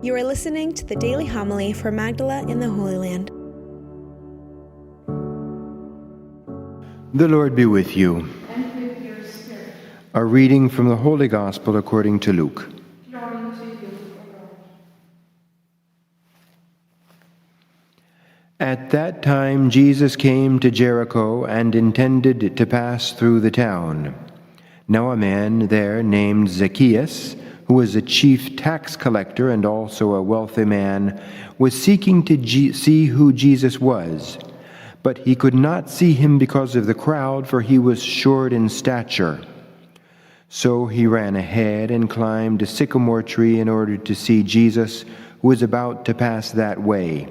You are listening to the daily homily for Magdala in the Holy Land. The Lord be with you. And with your spirit. A reading from the Holy Gospel according to Luke. Glory to you, O Lord. At that time Jesus came to Jericho and intended to pass through the town. Now a man there named Zacchaeus, who was a chief tax collector and also a wealthy man, was seeking to see who Jesus was. But he could not see him because of the crowd, for he was short in stature. So he ran ahead and climbed a sycamore tree in order to see Jesus, who was about to pass that way.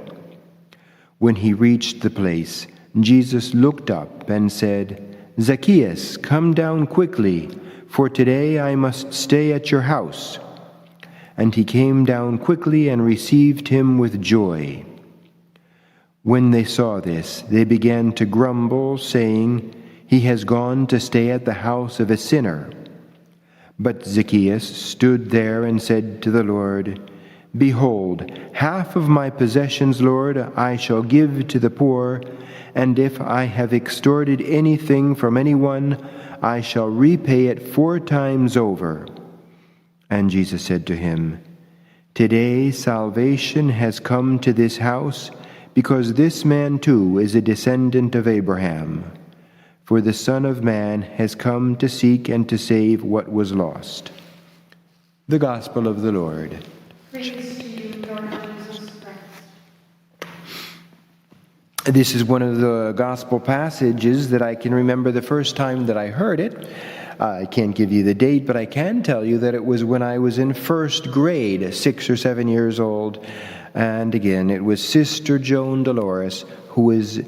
When he reached the place, Jesus looked up and said, "Zacchaeus, come down quickly, for today I must stay at your house." And he came down quickly and received him with joy. When they saw this, they began to grumble, saying, "He has gone to stay at the house of a sinner." But Zacchaeus stood there and said to the Lord, "Behold, half of my possessions, Lord, I shall give to the poor, and if I have extorted anything from anyone, I shall repay it 4 times over." And Jesus said to him, "Today salvation has come to this house, because this man too is a descendant of Abraham. For the Son of Man has come to seek and to save what was lost." The Gospel of the Lord. Praise to you, Lord Jesus Christ. This is one of the gospel passages that I can remember the first time that I heard it. I can't give you the date, but I can tell you that it was when I was in first grade, 6 or 7 years old. And again, it was Sister Joan Dolores who was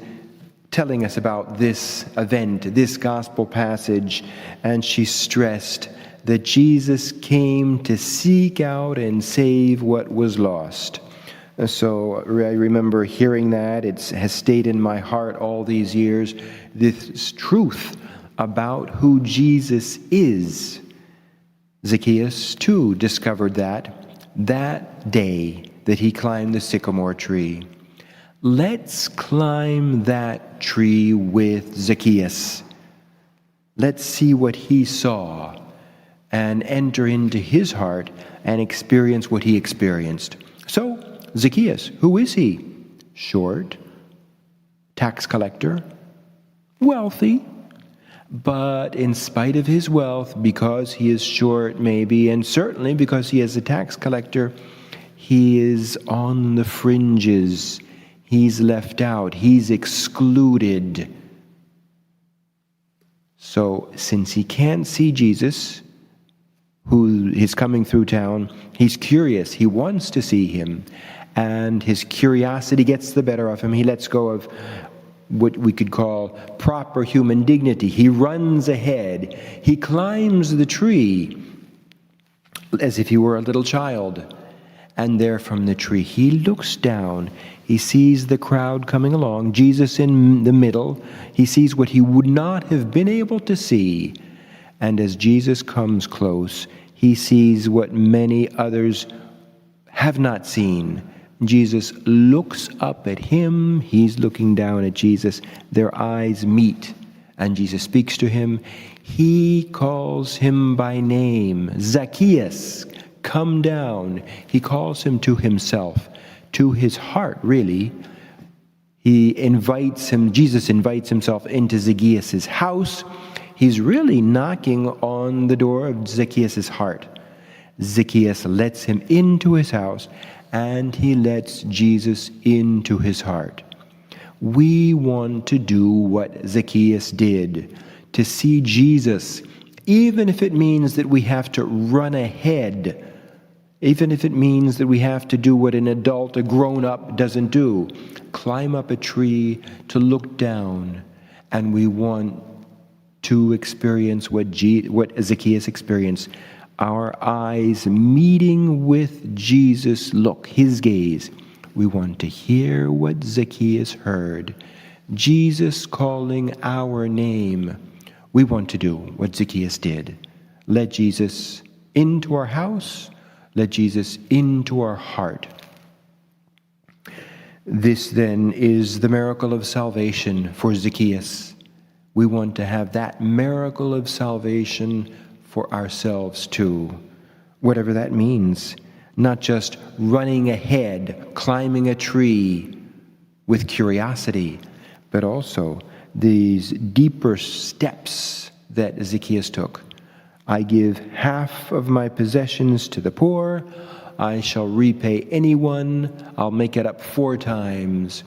telling us about this event, this gospel passage, and she stressed that Jesus came to seek out and save what was lost. So I remember hearing that. It has stayed in my heart all these years, this truth about who Jesus is. Zacchaeus, too, discovered that day that he climbed the sycamore tree. Let's climb that tree with Zacchaeus. Let's see what he saw and enter into his heart and experience what he experienced. So, Zacchaeus, who is he? Short, tax collector, wealthy, but in spite of his wealth, because he is short maybe, and certainly because he is a tax collector, he is on the fringes. He's left out. He's excluded. So, since he can't see Jesus, who is coming through town, he's curious. He wants to see him. And his curiosity gets the better of him. He lets go of what we could call proper human dignity. He runs ahead. He climbs the tree as if he were a little child. And there from the tree, he looks down. He sees the crowd coming along, Jesus in the middle. He sees what he would not have been able to see. And as Jesus comes close, he sees what many others have not seen. Jesus looks up at him. He's looking down at Jesus. Their eyes meet, and Jesus speaks to him. He calls him by name. Zacchaeus, come down. He calls him to himself, to his heart, really. He invites him, Jesus invites himself into Zacchaeus' house. He's really knocking on the door of Zacchaeus' heart. Zacchaeus lets him into his house, and he lets Jesus into his heart. We want to do what Zacchaeus did, to see Jesus, even if it means that we have to run ahead, even if it means that we have to do what an adult, a grown-up, doesn't do, climb up a tree to look down, and we want to experience what Zacchaeus experienced, our eyes meeting with Jesus' look, his gaze. We want to hear what Zacchaeus heard, Jesus calling our name. We want to do what Zacchaeus did. Let Jesus into our house, Let Jesus into our heart. This then is the miracle of salvation for Zacchaeus. We want to have that miracle of salvation for ourselves too, whatever that means. Not just running ahead, climbing a tree with curiosity, but also these deeper steps that Zacchaeus took. I give half of my possessions to the poor. I shall repay anyone. I'll make it up 4 times.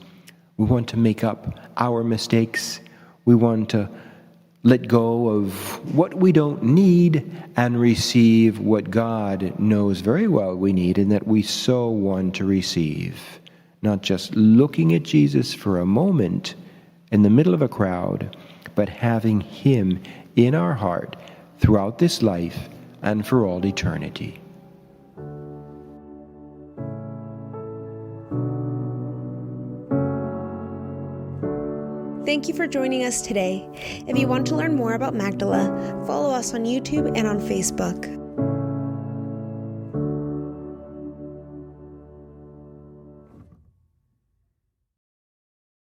We want to make up our mistakes. We want to let go of what we don't need and receive what God knows very well we need and that we so want to receive. Not just looking at Jesus for a moment in the middle of a crowd, but having Him in our heart throughout this life and for all eternity. Thank you for joining us today. If you want to learn more about Magdala, follow us on YouTube and on Facebook.